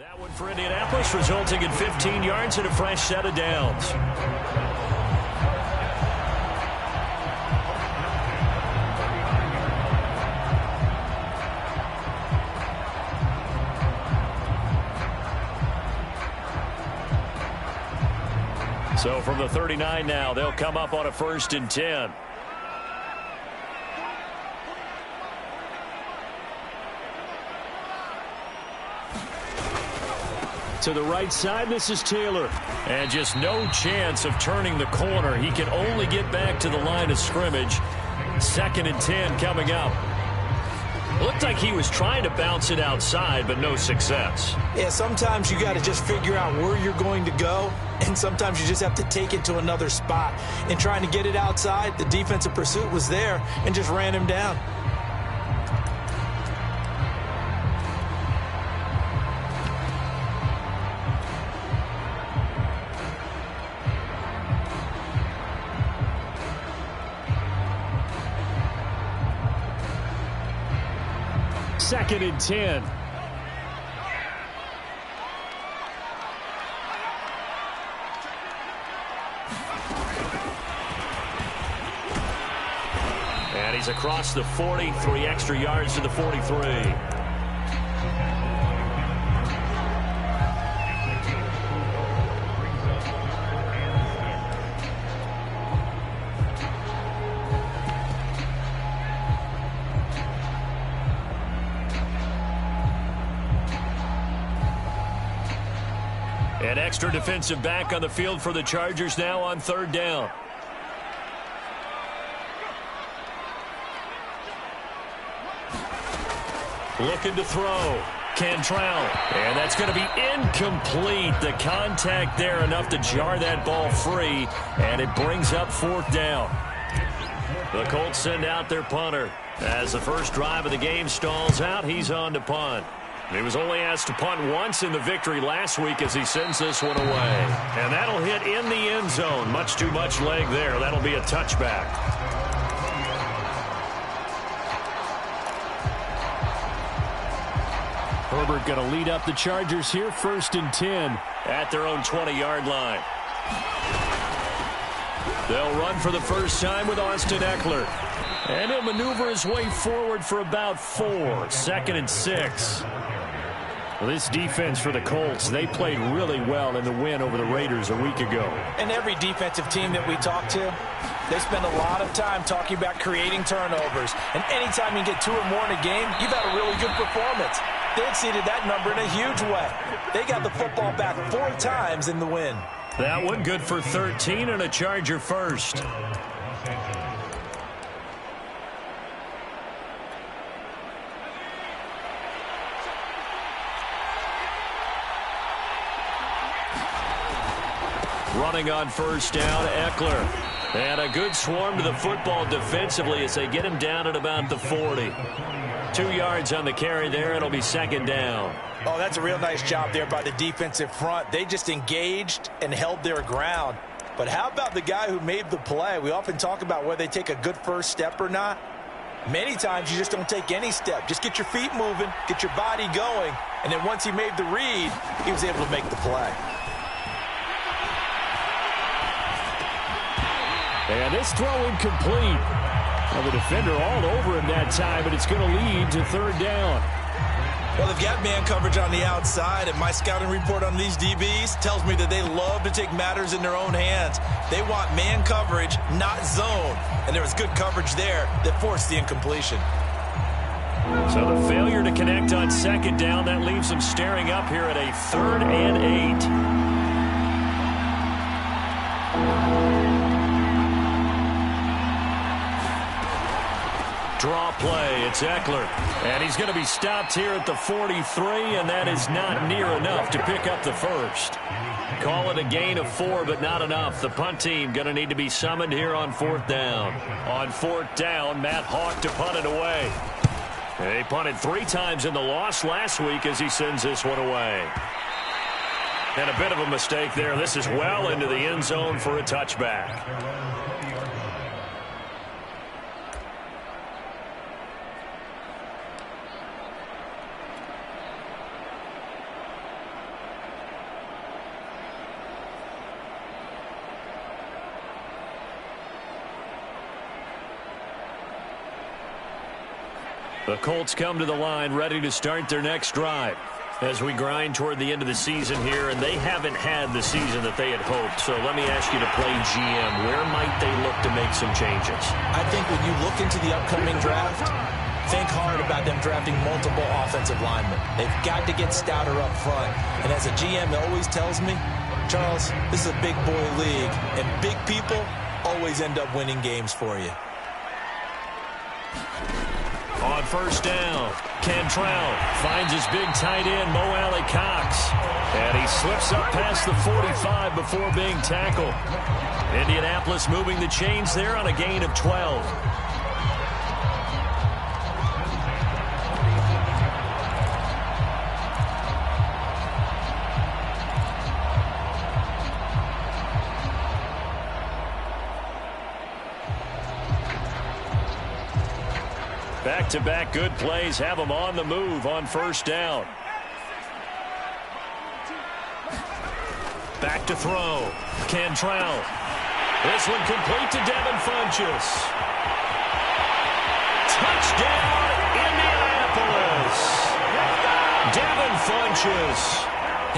That one for Indianapolis, resulting in 15 yards and a fresh set of downs. So from the 39 now, they'll come up on a 1st and 10. To the right side, this is Taylor. And just no chance of turning the corner. He can only get back to the line of scrimmage. 2nd and 10 coming up. Looked like he was trying to bounce it outside, but no success. Yeah, sometimes you got to just figure out where you're going to go, and sometimes you just have to take it to another spot. And trying to get it outside, the defensive pursuit was there and just ran him down. Second and 10. And he's across the 40, 3 extra yards to the 43. An extra defensive back on the field for the Chargers now on 3rd down. Looking to throw. Cantrell. And that's going to be incomplete. The contact there enough to jar that ball free. And it brings up 4th down. The Colts send out their punter. As the first drive of the game stalls out, he's on to punt. He was only asked to punt once in the victory last week as he sends this one away. And that'll hit in the end zone. Much too much leg there. That'll be a touchback. Herbert going to lead up the Chargers here, 1st and 10 at their own 20-yard line. They'll run for the first time with Austin Eckler. And he'll maneuver his way forward for about 4. 2nd and 6. Well, this defense for the Colts, they played really well in the win over the Raiders a week ago. And every defensive team that we talk to, they spend a lot of time talking about creating turnovers. And anytime you get 2 or more in a game, you've had a really good performance. They exceeded that number in a huge way. They got the football back 4 times in the win. That one good for 13 and a Charger first. Running on 1st down, Eckler. And a good swarm to the football defensively as they get him down at about the 40. 2 yards on the carry there. It'll be 2nd down. Oh, that's a real nice job there by the defensive front. They just engaged and held their ground. But how about the guy who made the play? We often talk about whether they take a good first step or not. Many times you just don't take any step. Just get your feet moving, get your body going, and then once he made the read, he was able to make the play. And this throw incomplete. Well, the defender all over him that time, but it's going to lead to 3rd down. Well, they've got man coverage on the outside, and my scouting report on these DBs tells me that they love to take matters in their own hands. They want man coverage, not zone. And there was good coverage there that forced the incompletion. So the failure to connect on 2nd down, that leaves them staring up here at a 3rd and 8. Draw play, it's Eckler. And he's going to be stopped here at the 43, and that is not near enough to pick up the first. Call it a gain of 4, but not enough. The punt team going to need to be summoned here on 4th down. On 4th down, Matt Hawk to punt it away. They punted 3 times in the loss last week as he sends this one away. And a bit of a mistake there. This is well into the end zone for a touchback. The Colts come to the line ready to start their next drive as we grind toward the end of the season here, and they haven't had the season that they had hoped. So let me ask you to play GM. Where might they look to make some changes? I think when you look into the upcoming draft, think hard about them drafting multiple offensive linemen. They've got to get stouter up front. And as a GM always tells me, Charles, this is a big boy league, and big people always end up winning games for you. On first down, Cantrell finds his big tight end, Mo Alley Cox. And he slips up past the 45 before being tackled. Indianapolis moving the chains there on a gain of 12. Back-to-back good plays have them on the move on first down. Back to throw. Cantrell. This one complete to Devin Funchess. Touchdown, Indianapolis. Devin Funchess,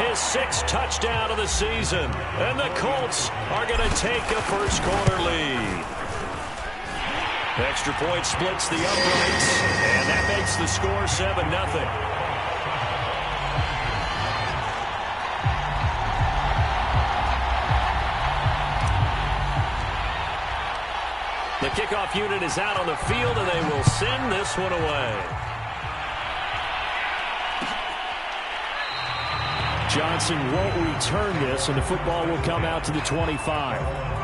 his 6th touchdown of the season. And the Colts are going to take a first-quarter lead. Extra point splits the uprights, and that makes the score 7-0. The kickoff unit is out on the field, and they will send this one away. Johnson won't return this, and the football will come out to the 25.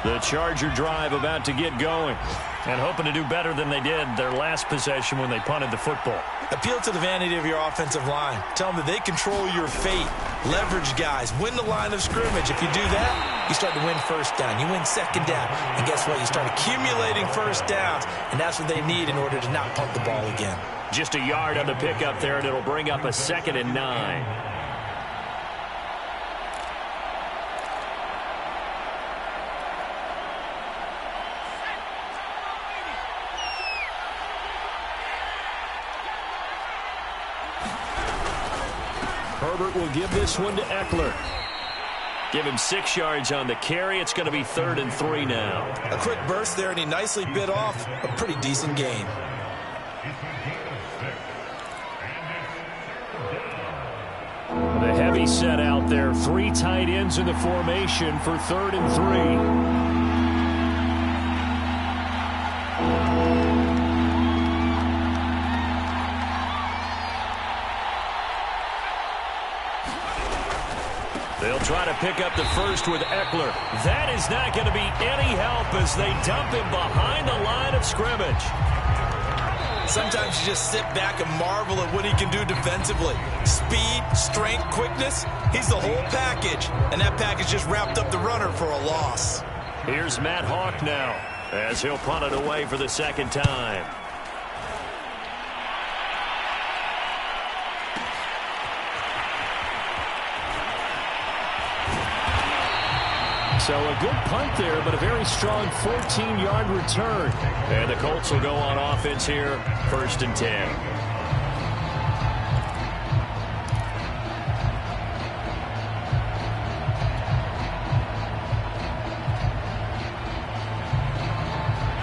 The Charger drive about to get going and hoping to do better than they did their last possession when they punted the football. Appeal to the vanity of your offensive line. Tell them that they control your fate. Leverage guys. Win the line of scrimmage. If you do that, you start to win first down. You win second down. And guess what? You start accumulating first downs. And that's what they need in order to not punt the ball again. Just a yard on the pickup there, and it'll bring up a 2nd and 9. Herbert will give this one to Eckler. Give him 6 yards on the carry. It's going to be 3rd and 3 now. A quick burst there, and he nicely bit off a pretty decent gain. The heavy set out there. 3 tight ends in the formation for 3rd and 3. They'll try to pick up the first with Eckler. That is not going to be any help as they dump him behind the line of scrimmage. Sometimes you just sit back and marvel at what he can do defensively. Speed, strength, quickness, he's the whole package. And that package just wrapped up the runner for a loss. Here's Matt Hawk now as he'll punt it away for the 2nd time. So a good punt there, but a very strong 14-yard return. And the Colts will go on offense here, 1st and 10.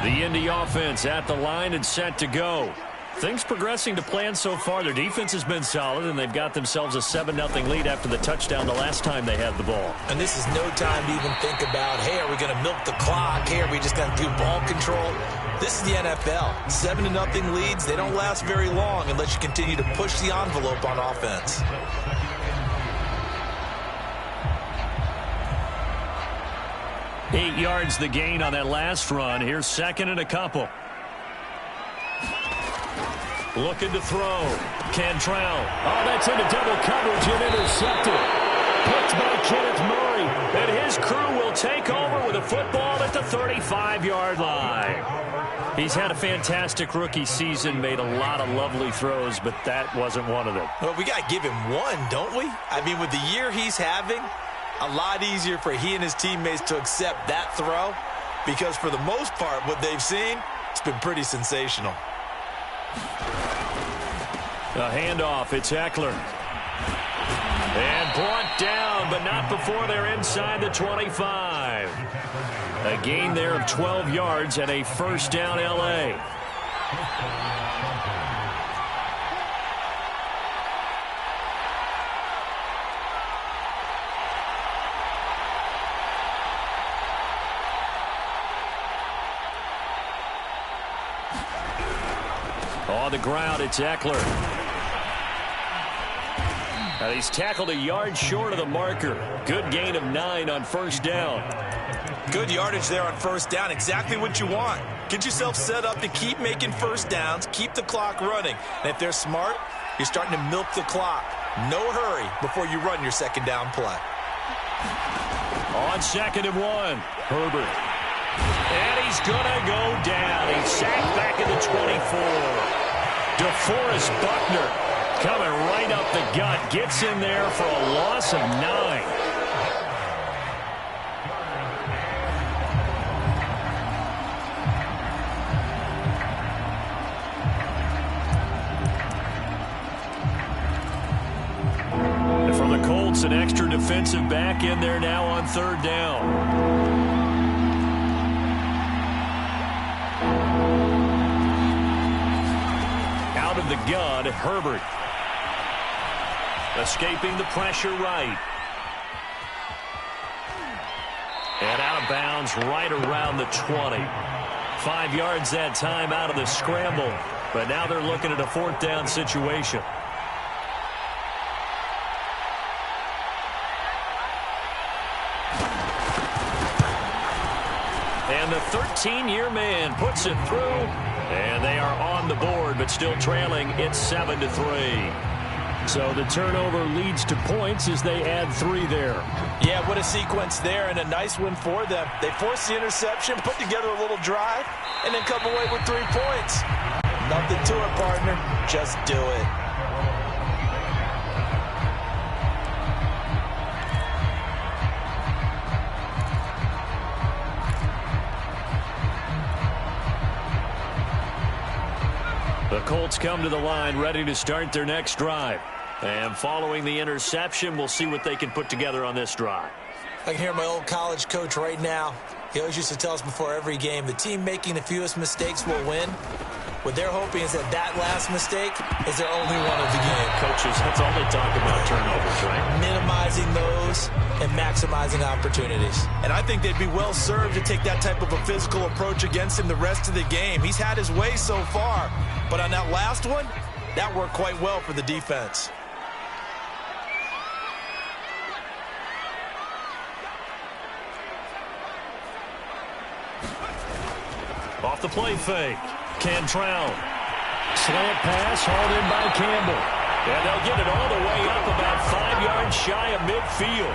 The Indy offense at the line and set to go. Things progressing to plan so far. Their defense has been solid, and they've got themselves a 7-0 lead after the touchdown the last time they had the ball. And this is no time to even think about, hey, are we going to milk the clock? Hey, are we just going to do ball control? This is the NFL. 7-0 leads, they don't last very long unless you continue to push the envelope on offense. Eight yards the gain on that last run. Here's 2nd and a couple. Looking to throw. Cantrell. Oh, that's into double coverage and intercepted. Picked by Kenneth Murray. And his crew will take over with a football at the 35-yard line. He's had a fantastic rookie season, made a lot of lovely throws, but that wasn't one of them. Well, we got to give him one, don't we? I mean, with the year he's having, a lot easier for he and his teammates to accept that throw because for the most part, what they've seen, it's been pretty sensational. A handoff, it's Eckler. And brought down, but not before they're inside the 25. A gain there of 12 yards and a first down, L.A. On the ground, it's Eckler. And he's tackled a yard short of the marker. Good gain of 9 on first down. Good yardage there on first down. Exactly what you want. Get yourself set up to keep making first downs, keep the clock running. And if they're smart, you're starting to milk the clock. No hurry before you run your second down play. On 2nd and 1, Herbert. And he's going to go down. He's sacked back at the 24. DeForest Buckner coming right up the gut. Gets in there for a loss of 9. And for the Colts, an extra defensive back in there now on 3rd down. Of the gun, Herbert. Escaping the pressure right. And out of bounds right around the 20. 5 yards that time out of the scramble. But now they're looking at a 4th down situation. And the 13-year man puts it through. And they are on the board, but still trailing. It's 7-3. So the turnover leads to points as they add 3 there. Yeah, what a sequence there, and a nice win for them. They force the interception, put together a little drive, and then come away with 3 points. Nothing to it, partner. Just do it. The Colts come to the line ready to start their next drive. And following the interception, we'll see what they can put together on this drive. I can hear my old college coach right now. He always used to tell us before every game, the team making the fewest mistakes will win. What they're hoping is that that last mistake is their only one of the game. Coaches, that's all they talk about, turnovers, right? Minimizing those and maximizing opportunities. And I think they'd be well served to take that type of a physical approach against him the rest of the game. He's had his way so far, but on that last one, that worked quite well for the defense. Off the play fake. Cantrell. Slant pass hauled in by Campbell. And they'll get it all the way up about 5 yards shy of midfield.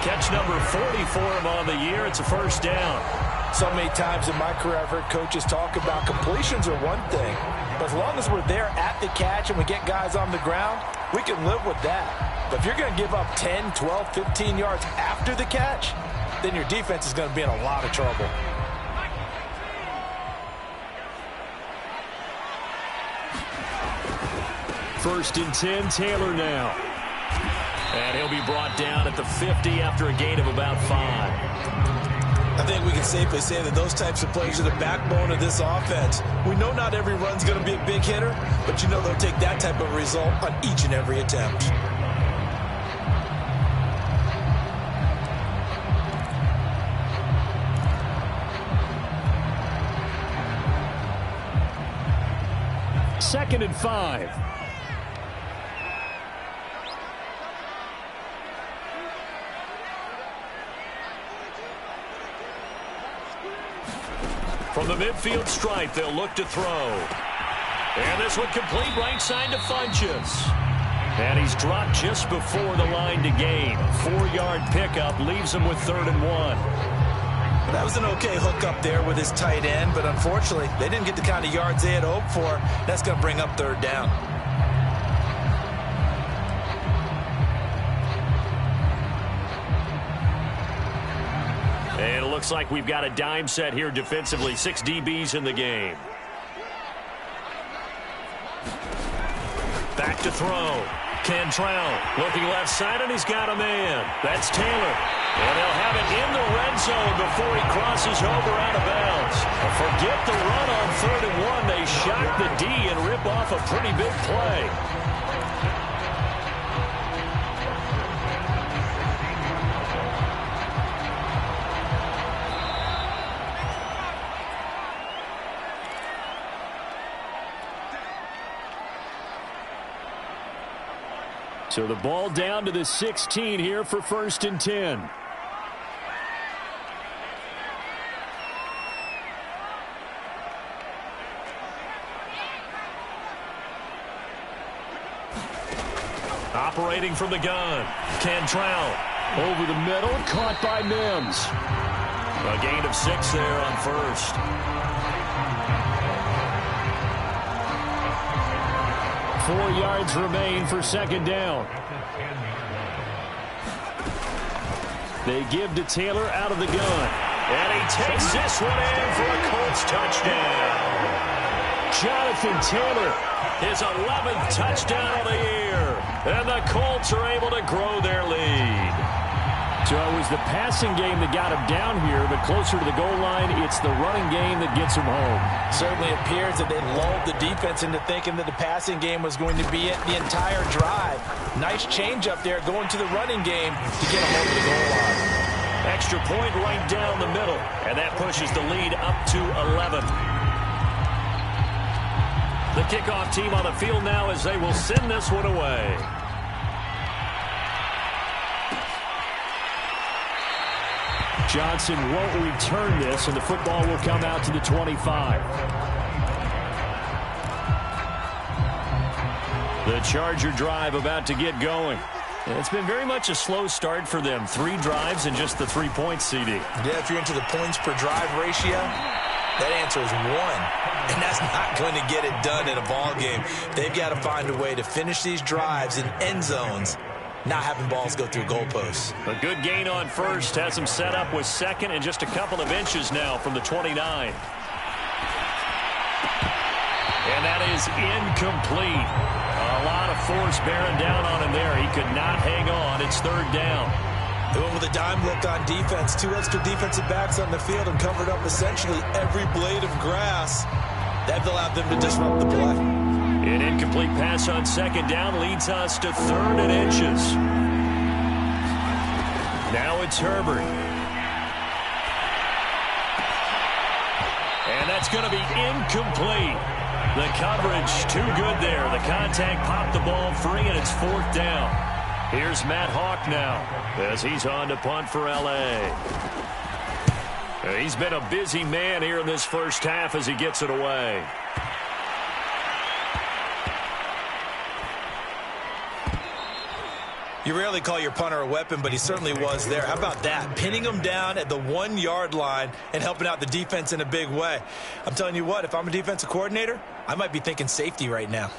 Catch number 40 for him on the year. It's a first down. So many times in my career I've heard coaches talk about completions are one thing. But as long as we're there at the catch and we get guys on the ground, we can live with that. But if you're going to give up 10, 12, 15 yards after the catch, then your defense is going to be in a lot of trouble. First and 10, Taylor now. And he'll be brought down at the 50 after a gain of about 5. I think we can safely say that those types of plays are the backbone of this offense. We know not every run's going to be a big hitter, but you know they'll take that type of result on each and every attempt. Second and 5. From the midfield stripe, they'll look to throw. And this one complete right side to Funchess. And he's dropped just before the line to gain. 4-yard pickup leaves him with 3rd and 1. That was an okay hook up there with his tight end, but unfortunately, they didn't get the kind of yards they had hoped for. That's going to bring up third down. And it looks like we've got a dime set here defensively. 6 DBs in the game. Back to throw. Cantrell looking left side, and he's got a man. That's Taylor. And they'll have it in the red zone before he crosses over out of bounds. Forget the run on 3rd and 1. They shock the D and rip off a pretty big play. So the ball down to the 16 here for 1st and 10. Operating from the gun. Cantrell over the middle, caught by Mims. A gain of 6 there on 1st. 4 yards remain for 2nd down. They give to Taylor out of the gun. And he takes this one in for a Colts touchdown. Jonathan Taylor, his 11th touchdown of the year. And the Colts are able to grow their lead. So it was the passing game that got him down here, but closer to the goal line, it's the running game that gets him home. Certainly appears that they lulled the defense into thinking that the passing game was going to be it the entire drive. Nice change up there going to the running game to get him over the goal line. Extra point right down the middle, and that pushes the lead up to 11. The kickoff team on the field now as they will send this one away. Johnson won't return this, and the football will come out to the 25. The Charger drive about to get going. It's been very much a slow start for them. 3 drives and just the 3 points, CD. Yeah, if you're into the points per drive ratio, that answer is 1. And that's not going to get it done in a ball game. They've got to find a way to finish these drives in end zones, not having balls go through goalposts. A good gain on 1st has them set up with 2nd and just a couple of inches now from the 29. And that is incomplete. A lot of force bearing down on him there. He could not hang on. It's 3rd down. They went with a dime look on defense. 2 extra defensive backs on the field and covered up essentially every blade of grass. That allowed them to disrupt the play. An incomplete pass on 2nd down leads us to 3rd and inches. Now it's Herbert. And that's going to be incomplete. The coverage too good there. The contact popped the ball free, and it's 4th down. Here's Matt Hawk now as he's on to punt for L.A. He's been a busy man here in this first half as he gets it away. You rarely call your punter a weapon, but he certainly was there. How about that? Pinning him down at the 1-yard line and helping out the defense in a big way. I'm telling you what, if I'm a defensive coordinator, I might be thinking safety right now.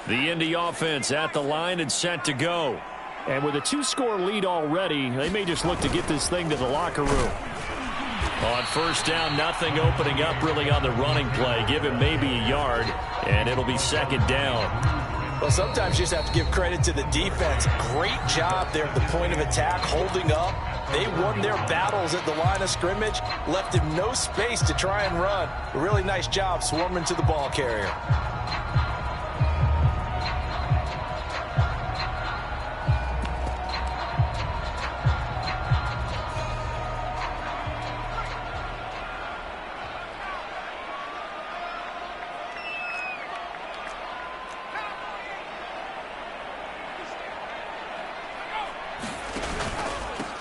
The Indy offense at the line and set to go. And with a 2-score lead already, they may just look to get this thing to the locker room. On 1st down, nothing opening up really on the running play. Give him maybe a yard, and it'll be 2nd down. Well, sometimes you just have to give credit to the defense. Great job there at the point of attack, holding up. They won their battles at the line of scrimmage, left him no space to try and run. A really nice job swarming to the ball carrier.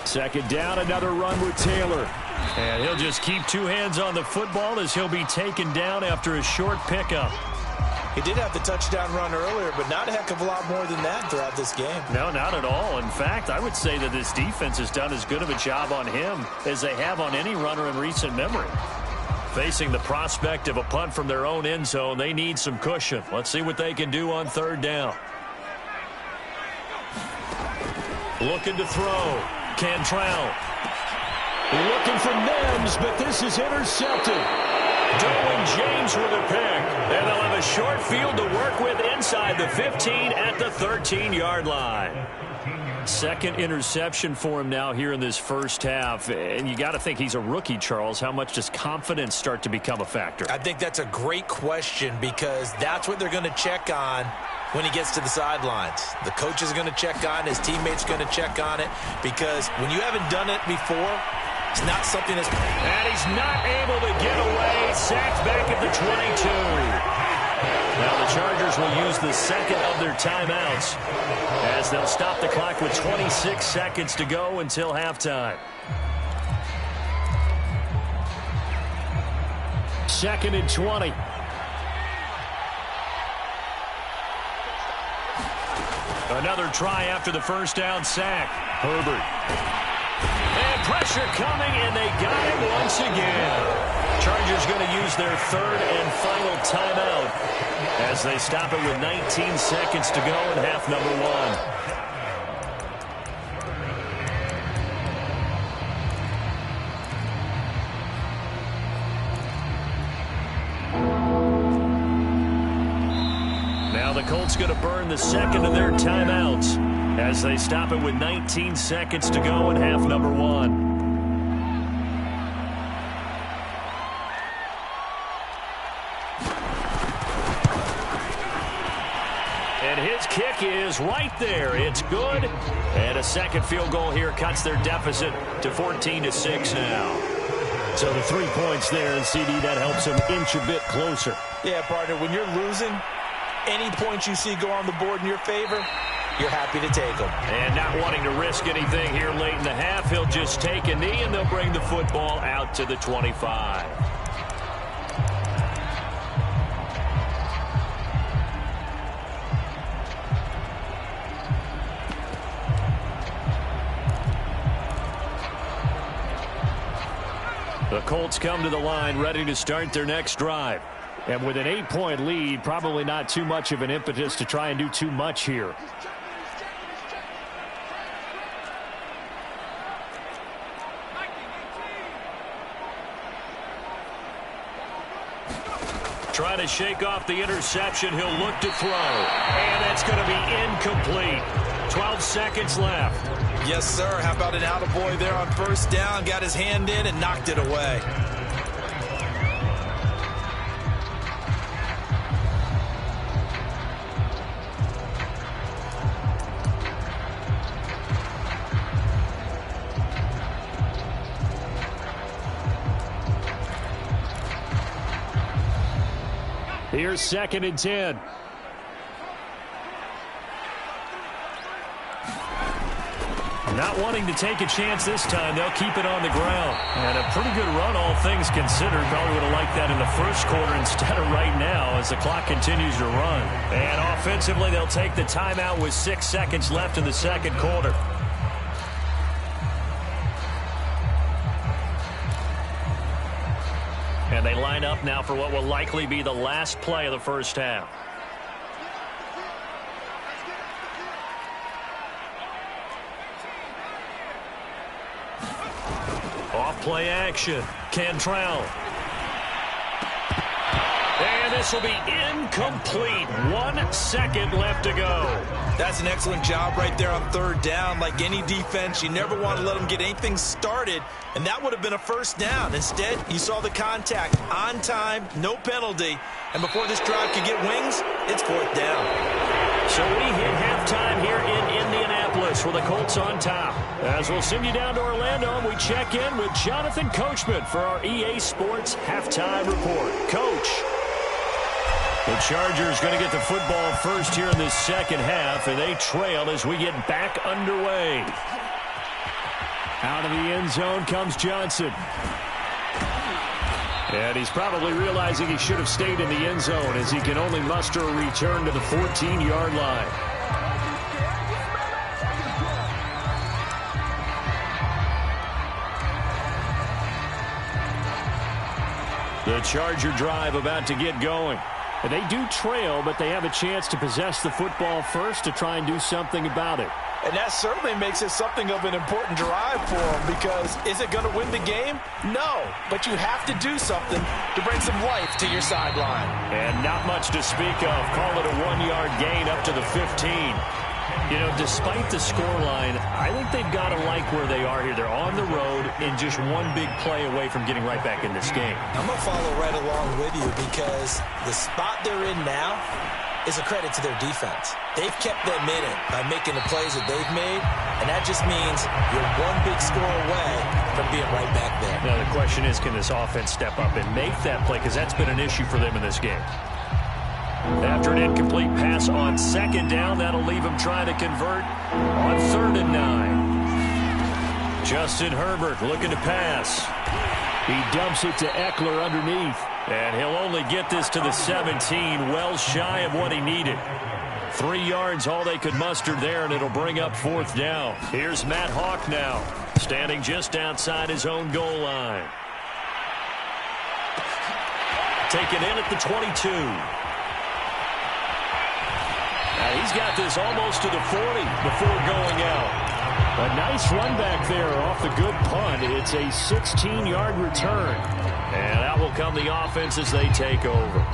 Second down, another run with Taylor. And he'll just keep 2 hands on the football as he'll be taken down after a short pickup. He did have the touchdown run earlier, but not a heck of a lot more than that throughout this game. No, not at all. In fact, I would say that this defense has done as good of a job on him as they have on any runner in recent memory. Facing the prospect of a punt from their own end zone, they need some cushion. Let's see what they can do on third down. Looking to throw. Cantrell. Looking for Mims, but this is intercepted. Derwin James with a pick. And they'll have a short field to work with inside the 15 at the 13-yard line. Second interception for him now here in this first half. And you got to think he's a rookie, Charles. How much does confidence start to become a factor? I think that's a great question because that's what they're going to check on when he gets to the sidelines. The coach is going to check on it. His teammates are going to check on it because when you haven't done it before, it's not something that's... And he's not able to get away. Sacked back at the 22. Now the Chargers will use the second of their timeouts as they'll stop the clock with 26 seconds to go until halftime. Second and 20. Another try after the first down sack. Herbert. And pressure coming, and they got him once again. Chargers going to use their third and final timeout as they stop it with 19 seconds to go in half number one. Now the Colts going to burn the second of their timeouts as they stop it with 19 seconds to go in half number one. And his kick is right there. It's good. And a second field goal here cuts their deficit to 14-6 now. So the 3 points there, and CD, that helps them inch a bit closer. Yeah, partner, when you're losing, any points you see go on the board in your favor, you're happy to take them. And not wanting to risk anything here late in the half, he'll just take a knee, and they'll bring the football out to the 25. The Colts come to the line ready to start their next drive. And with an 8-point lead, probably not too much of an impetus to try and do too much here. Trying to shake off the interception. He'll look to throw. And that's going to be incomplete. 12 seconds left. Yes, sir. How about an attaboy there on first down? Got his hand in and knocked it away. Here's second and 10. Not wanting to take a chance this time, they'll keep it on the ground. And a pretty good run, all things considered. Probably would have liked that in the first quarter instead of right now as the clock continues to run. And offensively, they'll take the timeout with 6 seconds left in the second quarter. And they line up now for what will likely be the last play of the first half. Off-play action. Cantrell. And this will be incomplete. 1 second left to go. That's an excellent job right there on third down. Like any defense, you never want to let them get anything started, and that would have been a first down. Instead, you saw the contact on time, no penalty, and before this drive could get wings, it's fourth down. So we hit halftime here in Indianapolis with the Colts on top. As we'll send you down to Orlando, and we check in with Jonathan Coachman for our EA Sports Halftime Report. Coach. The Chargers going to get the football first here in this second half, and they trail as we get back underway. Out of the end zone comes Johnson. And he's probably realizing he should have stayed in the end zone as he can only muster a return to the 14-yard line. The Charger drive about to get going. And they do trail, but they have a chance to possess the football first to try and do something about it. And that certainly makes it something of an important drive for them, because is it going to win the game? No, but you have to do something to bring some life to your sideline. And not much to speak of. Call it a 1-yard gain up to the 15. You know, despite the scoreline, I think they've got to like where they are here. They're on the road and just one big play away from getting right back in this game. I'm going to follow right along with you, because the spot they're in now is a credit to their defense. They've kept them in it by making the plays that they've made, and that just means you're one big score away from being right back there. Now, the question is, can this offense step up and make that play? Because that's been an issue for them in this game. After an incomplete pass on second down, that'll leave him trying to convert on 3rd and 9. Justin Herbert looking to pass. He dumps it to Eckler underneath. And he'll only get this to the 17, well shy of what he needed. 3 yards, all they could muster there, and it'll bring up 4th down. Here's Matt Hawk now, standing just outside his own goal line. Taken in at the 22. Now he's got this almost to the 40 before going out. A nice run back there off the good punt. It's a 16-yard return. And that will come the offense as they take over.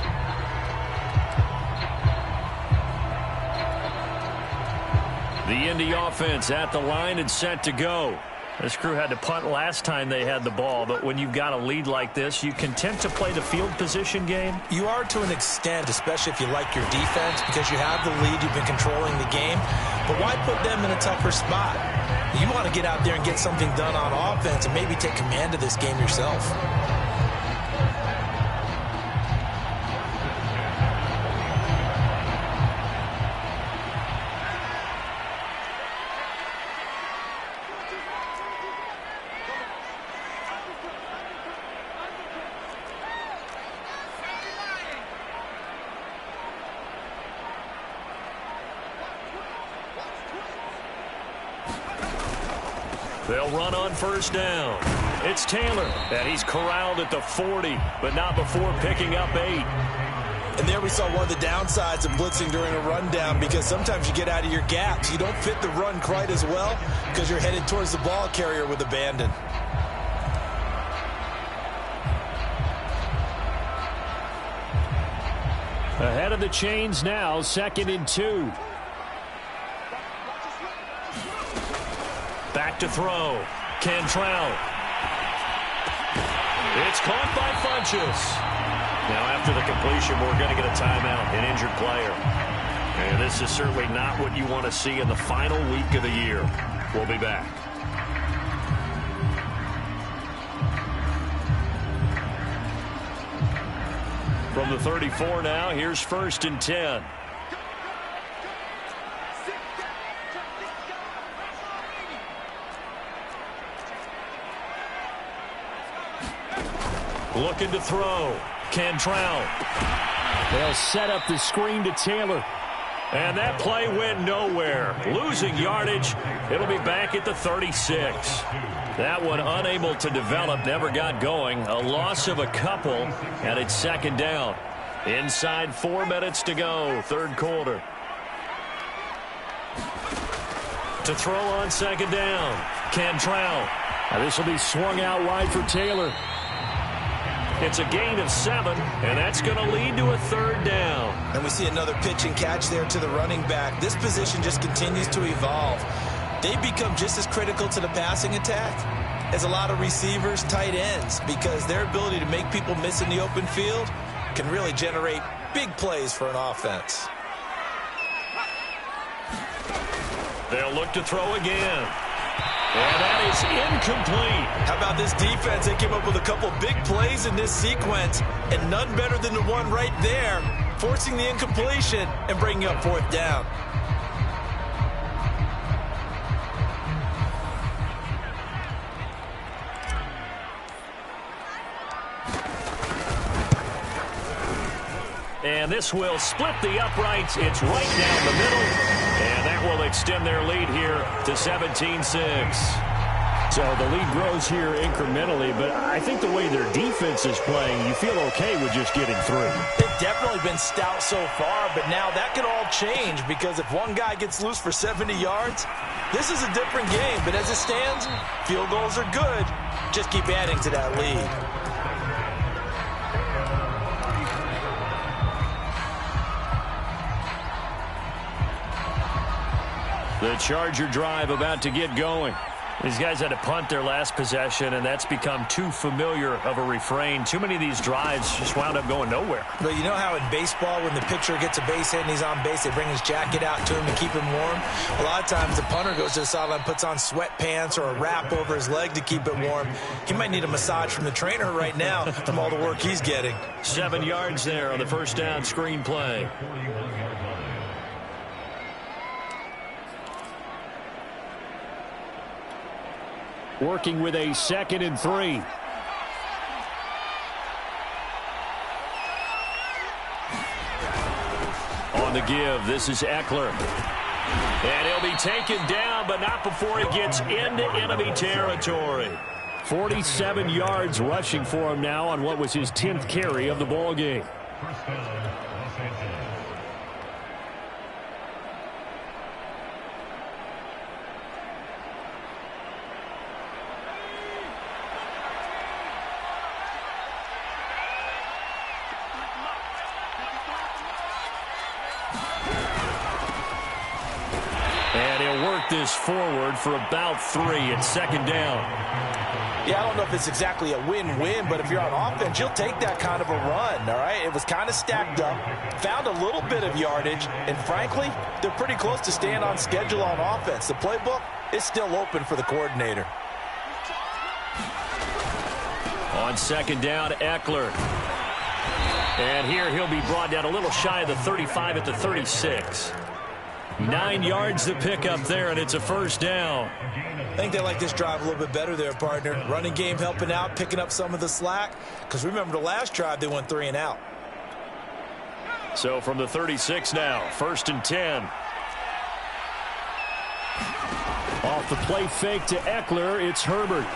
The Indy offense at the line and set to go. This crew had to punt last time they had the ball, but when you've got a lead like this, you content to play the field position game? You are to an extent, especially if you like your defense, because you have the lead, you've been controlling the game. But why put them in a tougher spot? You want to get out there and get something done on offense and maybe take command of this game yourself. They'll run on 1st down. It's Taylor, and he's corralled at the 40, but not before picking up 8. And there we saw one of the downsides of blitzing during a rundown, because sometimes you get out of your gaps. You don't fit the run quite as well because you're headed towards the ball carrier with abandon. Ahead of the chains now, 2nd and 2. Back to throw. Cantrell. It's caught by Funchess. Now after the completion, we're going to get a timeout, an injured player. And this is certainly not what you want to see in the final week of the year. We'll be back. From the 34 now, here's 1st and 10. Looking to throw. Cantrell. They'll set up the screen to Taylor. And that play went nowhere. Losing yardage. It'll be back at the 36. That one unable to develop, never got going. A loss of a couple, and it's 2nd down. Inside 4 minutes to go, 3rd quarter. To throw on 2nd down. Cantrell. Now this will be swung out wide for Taylor. It's a gain of 7, and that's going to lead to a 3rd down. And we see another pitch and catch there to the running back. This position just continues to evolve. They become just as critical to the passing attack as a lot of receivers, tight ends, because their ability to make people miss in the open field can really generate big plays for an offense. They'll look to throw again. And that is incomplete. How about this defense? They came up with a couple big plays in this sequence, and none better than the one right there, forcing the incompletion and bringing up 4th down. And this will split the uprights. It's right down the middle. And that will extend their lead here to 17-6. So the lead grows here incrementally, but I think the way their defense is playing, you feel okay with just getting through. They've definitely been stout so far, but now that could all change because if one guy gets loose for 70 yards, this is a different game. But as it stands, field goals are good. Just keep adding to that lead. The Charger drive about to get going. These guys had to punt their last possession, and that's become too familiar of a refrain. Too many of these drives just wound up going nowhere. But you know how in baseball, when the pitcher gets a base hit and he's on base, they bring his jacket out to him to keep him warm? A lot of times the punter goes to the sideline, puts on sweatpants or a wrap over his leg to keep it warm. He might need a massage from the trainer right now from all the work he's getting. 7 yards there on the first down screen play. Working with a 2nd and 3. On the give, this is Eckler. And he'll be taken down, but not before he gets into enemy territory. 47 yards rushing for him now on what was his 10th carry of the ball game. This forward for about 3 at 2nd down. Yeah, I don't know if it's exactly a win-win, but if you're on offense, you'll take that kind of a run, all right? It was kind of stacked up, found a little bit of yardage, and frankly, they're pretty close to staying on schedule on offense. The playbook is still open for the coordinator. On 2nd down, Eckler. And here he'll be brought down a little shy of the 35 at the 36. 9 yards to pick up there, and it's a first down. I think they like this drive a little bit better there, partner. Running game helping out, picking up some of the slack. Because remember, the last drive, they went 3 and out. So from the 36 now, 1st and 10. Off the play fake to Eckler, it's Herbert.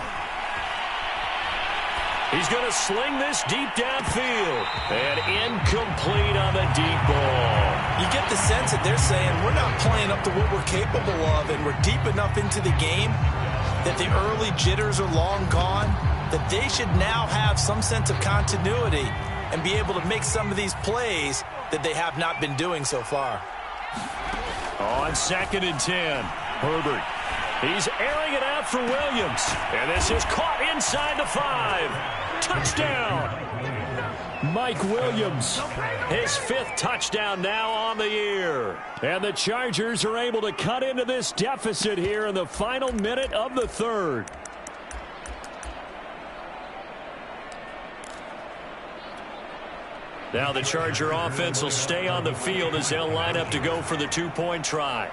He's going to sling this deep downfield. And incomplete on the deep ball. You get the sense that they're saying we're not playing up to what we're capable of, and we're deep enough into the game that the early jitters are long gone, that they should now have some sense of continuity and be able to make some of these plays that they have not been doing so far. On 2nd and 10, Herbert. He's airing it out for Williams. And this is caught inside the 5. Touchdown. Mike Williams, his 5th touchdown now on the year. And the Chargers are able to cut into this deficit here in the final minute of the 3rd. Now the Charger offense will stay on the field as they'll line up to go for the 2-point try.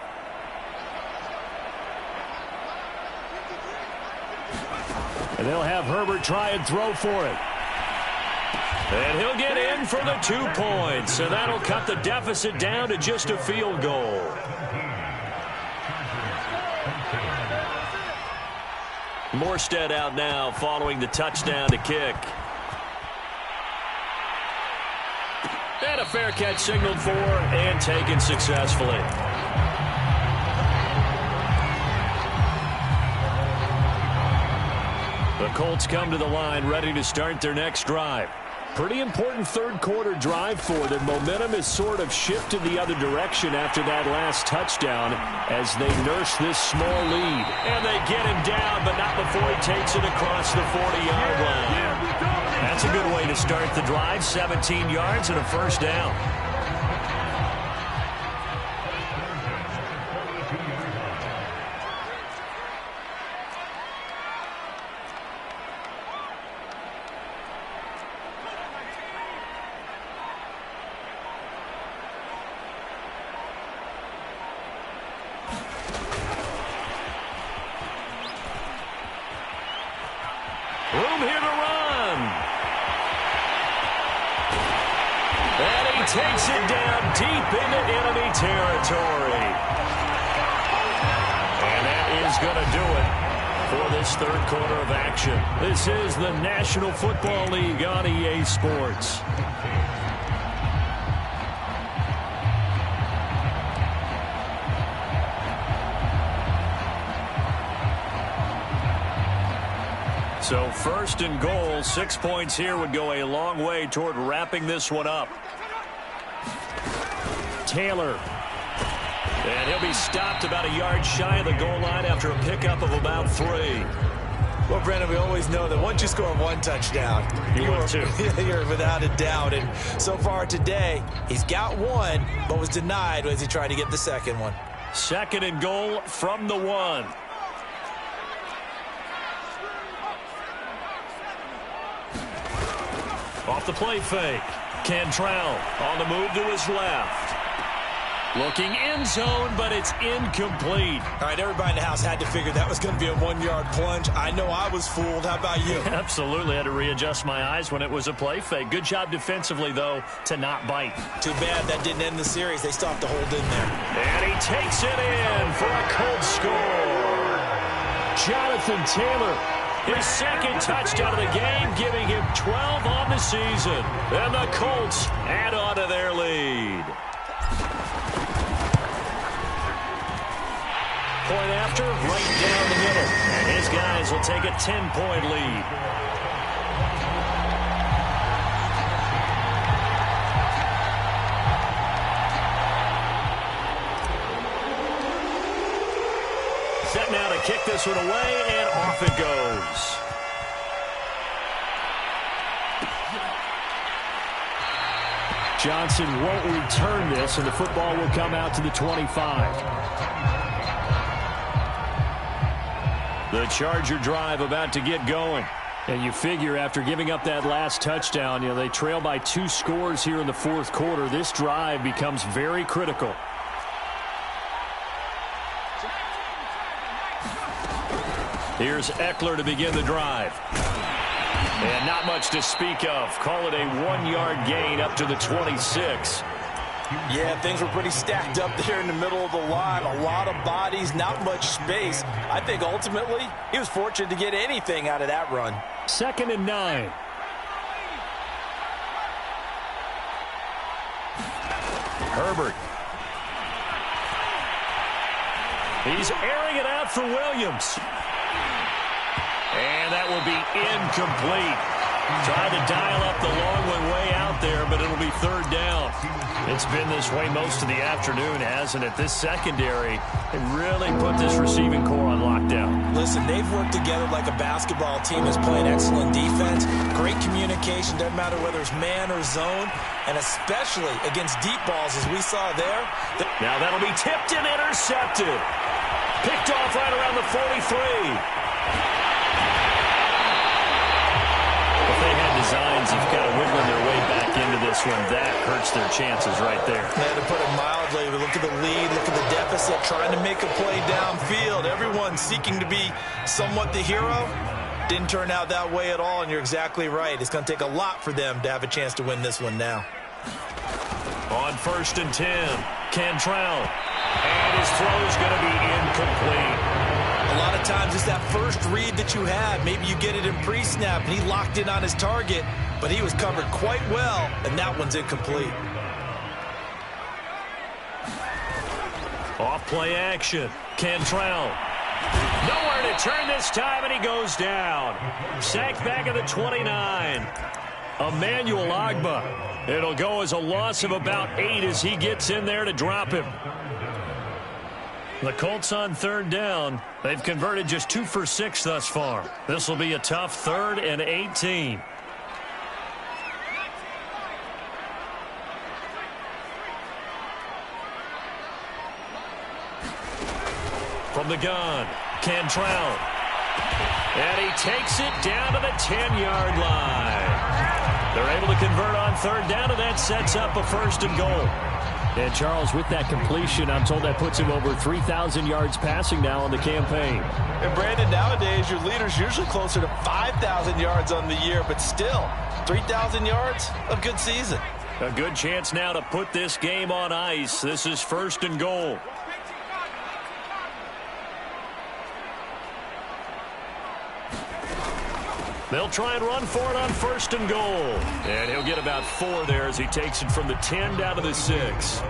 And they'll have Herbert try and throw for it. And he'll get in for the 2 points. And that'll cut the deficit down to just a field goal. Morstead out now following the touchdown to kick. And a fair catch signaled for and taken successfully. The Colts come to the line ready to start their next drive. Pretty important 3rd quarter drive for them. Momentum has sort of shifted the other direction after that last touchdown as they nurse this small lead. And they get him down, but not before he takes it across the 40-yard line. That's a good way to start the drive. 17 yards and a first down. Room here to run. And he takes it down deep into enemy territory. And that is going to do it for this third quarter of action. This is the National Football League on EA Sports. So first and goal, 6 points here would go a long way toward wrapping this one up. Taylor. And he'll be stopped about a yard shy of the goal line after a pickup of about 3. Well, Brandon, we always know that once you score one touchdown, you're without a doubt. And so far today, he's got one, but was denied as he tried to get the second one. Second and goal from the 1. Off the play fake. Cantrell on the move to his left. Looking end zone, but it's incomplete. All right, everybody in the house had to figure that was going to be a 1-yard plunge. I know I was fooled. How about you? Absolutely. Had to readjust my eyes when it was a play fake. Good job defensively, though, to not bite. Too bad that didn't end the series. They still have to hold in there. And he takes it in for a Colts score. Jonathan Taylor, his second touchdown of the game, giving him 12 on the season. And the Colts add on to their lead. Point after, right down the middle. And his guys will take a 10-point lead. Set now to kick this one away, and off it goes. Johnson won't return this, and the football will come out to the 25. The Charger drive about to get going. And you figure after giving up that last touchdown, they trail by 2 scores here in the fourth quarter. This drive becomes very critical. Here's Eckler to begin the drive. And not much to speak of. Call it a 1-yard gain up to the 26. Yeah, things were pretty stacked up there in the middle of the line. A lot of bodies, not much space. I think ultimately he was fortunate to get anything out of that run. 2nd and 9. Herbert. He's airing it out for Williams. And that will be incomplete. Tried to dial up the long one way out there, but it'll be 3rd down. It's been this way most of the afternoon, hasn't it? This secondary, they really put this receiving core on lockdown. Listen, they've worked together like a basketball team that's playing excellent defense. Great communication, doesn't matter whether it's man or zone, and especially against deep balls as we saw there. Now that'll be tipped and intercepted. Picked off right around the 43. They had designs of kind of wiggling their way back into this one. That hurts their chances right there. Man, to put it mildly, look at the lead, look at the deficit, trying to make a play downfield. Everyone seeking to be somewhat the hero. Didn't turn out that way at all, and you're exactly right. It's going to take a lot for them to have a chance to win this one now. On 1st and 10, Cantrell. And his throw is going to be incomplete. A lot of times it's that first read that you have. Maybe you get it in pre-snap, and he locked in on his target, but he was covered quite well, and that one's incomplete. Off play action. Cantrell. Nowhere to turn this time, and he goes down. Sacked back at the 29. Emmanuel Ogbah. It'll go as a loss of about 8 as he gets in there to drop him. The Colts on 3rd down. They've converted just 2 for 6 thus far. This will be a tough 3rd and 18. From the gun, Cantrell. And he takes it down to the 10-yard line. They're able to convert on 3rd down, and that sets up a 1st and goal. And, Charles, with that completion, I'm told that puts him over 3,000 yards passing now on the campaign. And, Brandon, nowadays your leader's usually closer to 5,000 yards on the year, but still, 3,000 yards, a good season. A good chance now to put this game on ice. This is 1st and goal. They'll try and run for it on 1st and goal. And he'll get about 4 there as he takes it from the 10 down to the 6.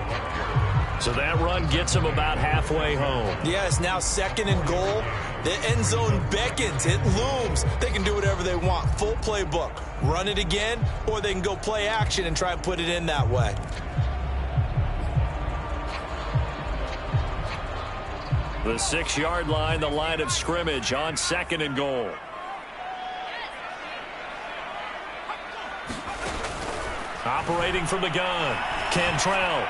So that run gets him about halfway home. Yeah, it's now 2nd and goal. The end zone beckons. It looms. They can do whatever they want. Full playbook. Run it again, or they can go play action and try and put it in that way. The 6-yard line, the line of scrimmage on 2nd and goal. Operating from the gun. Cantrell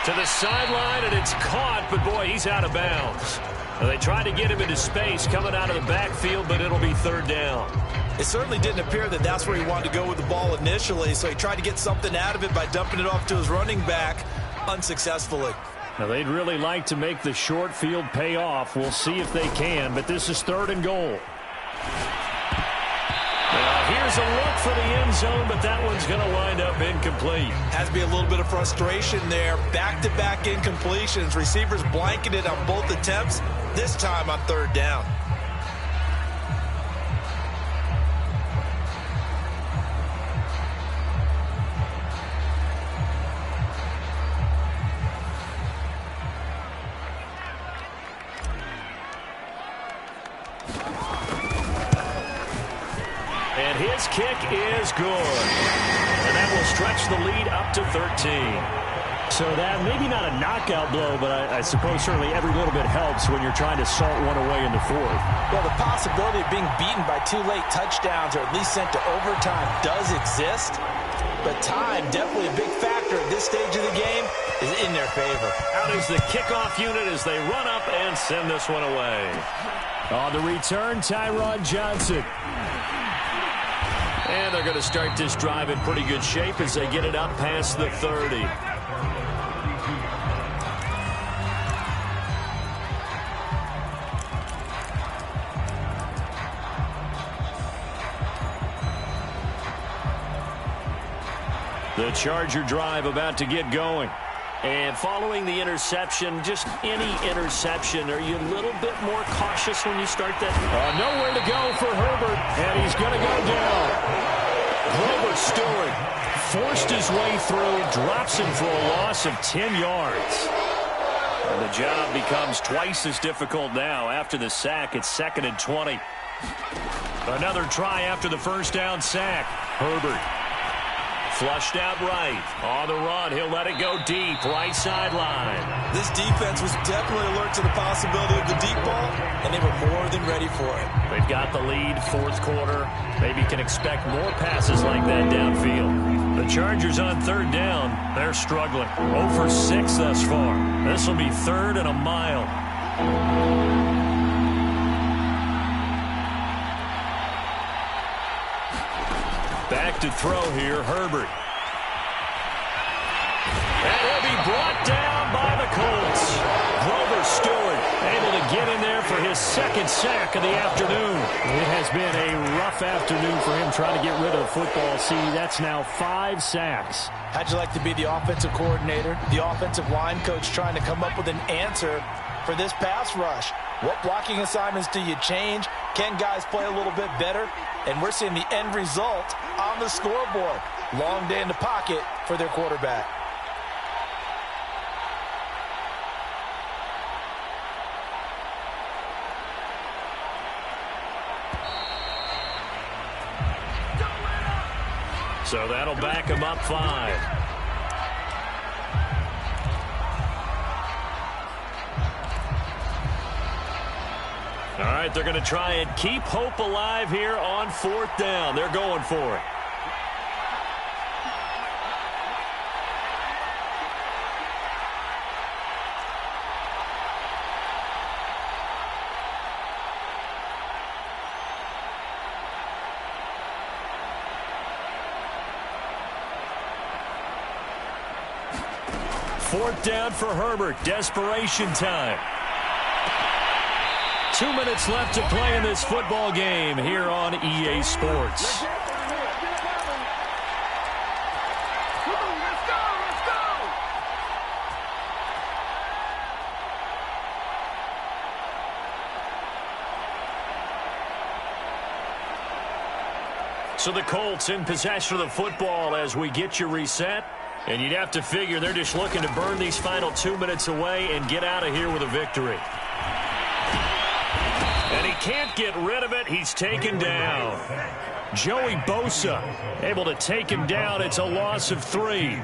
to the sideline, and it's caught, but boy, he's out of bounds. Now, they tried to get him into space coming out of the backfield, but it'll be 3rd down. It certainly didn't appear that that's where he wanted to go with the ball initially, so he tried to get something out of it by dumping it off to his running back unsuccessfully. Now, they'd really like to make the short field pay off. We'll see if they can, but this is 3rd and goal. Here's a look for the end zone, but that one's going to wind up incomplete. Has to be a little bit of frustration there. Back-to-back incompletions. Receivers blanketed on both attempts, this time on 3rd down. And his kick is good. And that will stretch the lead up to 13. So that maybe not a knockout blow, but I suppose certainly every little bit helps when you're trying to salt one away in the 4th. Well, the possibility of being beaten by 2 late touchdowns or at least sent to overtime does exist. But time, definitely a big factor at this stage of the game, is in their favor. Out is the kickoff unit as they run up and send this one away. On the return, Tyrod Johnson. And they're going to start this drive in pretty good shape as they get it up past the 30. The Charger drive about to get going. And following the interception, just any interception, are you a little bit more cautious when you start that? Nowhere to go for Herbert, and he's going to go down. Grover Stewart forced his way through, drops him for a loss of 10 yards. And the job becomes twice as difficult now after the sack. It's 2nd and 20. Another try after the first down sack. Herbert. Flushed out right. On the run, he'll let it go deep. Right sideline. This defense was definitely alert to the possibility of the deep ball, and they were more than ready for it. They've got the lead, 4th quarter. Maybe can expect more passes like that downfield. The Chargers on 3rd down. They're struggling. 0 for 6 thus far. This will be 3rd and a mile. Back to throw here, Herbert. And he'll be brought down by the Colts. Grover Stewart able to get in there for his 2nd sack of the afternoon. It has been a rough afternoon for him trying to get rid of the football. See, that's now 5 sacks. How'd you like to be the offensive coordinator, the offensive line coach trying to come up with an answer for this pass rush? What blocking assignments do you change? Can guys play a little bit better? And we're seeing the end result on the scoreboard. Long day in the pocket for their quarterback. So that'll back him up 5. All right, they're going to try and keep hope alive here on 4th down. They're going for it. Fourth down for Herbert. Desperation time. 2 minutes left to play in this football game here on EA Sports. So the Colts in possession of the football as we get you reset. And you'd have to figure they're just looking to burn these final 2 minutes away and get out of here with a victory. And he can't get rid of it. He's taken down. Joey Bosa able to take him down. It's a loss of 3.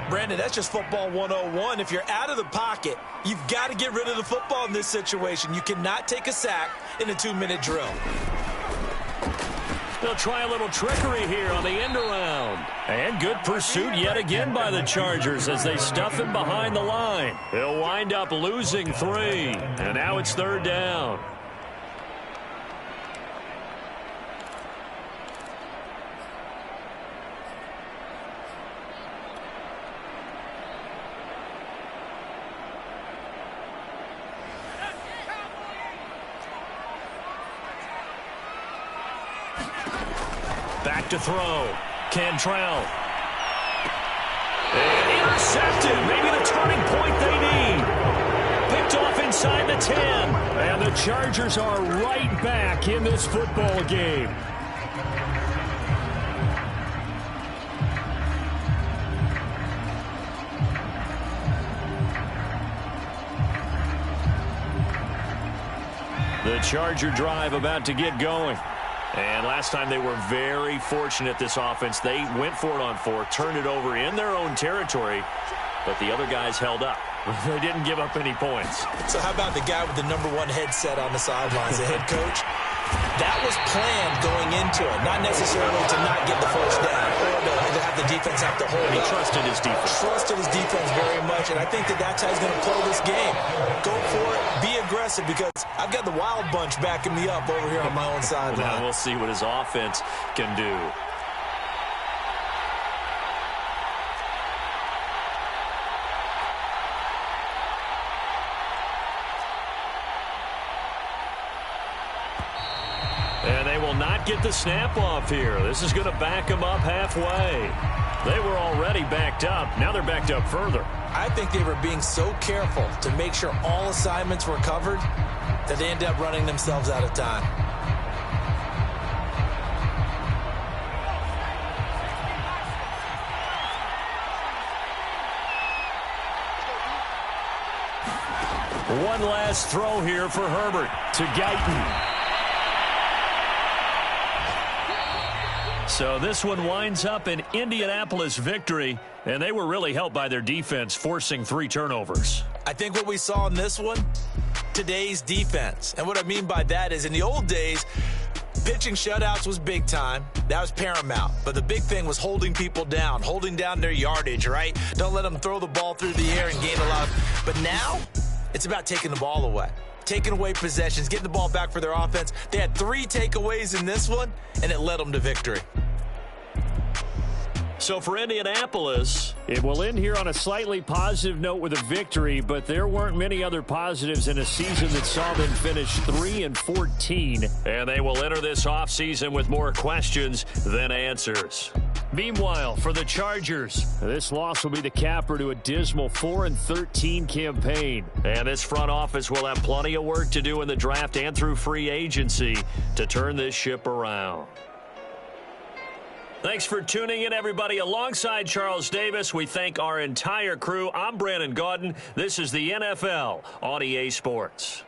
Brandon, that's just football 101. If you're out of the pocket, you've got to get rid of the football in this situation. You cannot take a sack in a 2-minute drill. They'll try a little trickery here on the end around. And good pursuit yet again by the Chargers as they stuff him behind the line. They'll wind up losing 3. And now it's 3rd down. Back to throw. Cantrell. And intercepted. Maybe the turning point they need. Picked off inside the 10. And the Chargers are right back in this football game. The Charger drive about to get going. And last time they were very fortunate, this offense. They went for it on 4, turned it over in their own territory, but the other guys held up. They didn't give up any points. So how about the guy with the #1 headset on the sidelines, the head coach? That was planned going into it, not necessarily to not get the first down or to have the defense have to hold He up. trusted his defense. Trusted his defense very much, and I think that's how he's going to play this game. Go for it, be aggressive, because I've got the wild bunch backing me up over here on my own sideline. Now we'll see what his offense can do. And they will not get the snap off here. This is going to back them up halfway. They were already backed up. Now they're backed up further. I think they were being so careful to make sure all assignments were covered that they end up running themselves out of time. One last throw here for Herbert to Guyton. So this one winds up an Indianapolis victory, and they were really helped by their defense, forcing 3 turnovers. I think what we saw in this one, today's defense. And what I mean by that is in the old days, pitching shutouts was big time. That was paramount. But the big thing was holding people down, holding down their yardage, right? Don't let them throw the ball through the air and gain a lot. But now, it's about taking the ball away. Taking away possessions, getting the ball back for their offense. They had 3 takeaways in this one, and it led them to victory. So for Indianapolis, it will end here on a slightly positive note with a victory, but there weren't many other positives in a season that saw them finish 3-14. And they will enter this offseason with more questions than answers. Meanwhile, for the Chargers, this loss will be the capper to a dismal 4-13 campaign. And this front office will have plenty of work to do in the draft and through free agency to turn this ship around. Thanks for tuning in, everybody. Alongside Charles Davis, we thank our entire crew. I'm Brandon Gaudin. This is the NFL on EA Sports.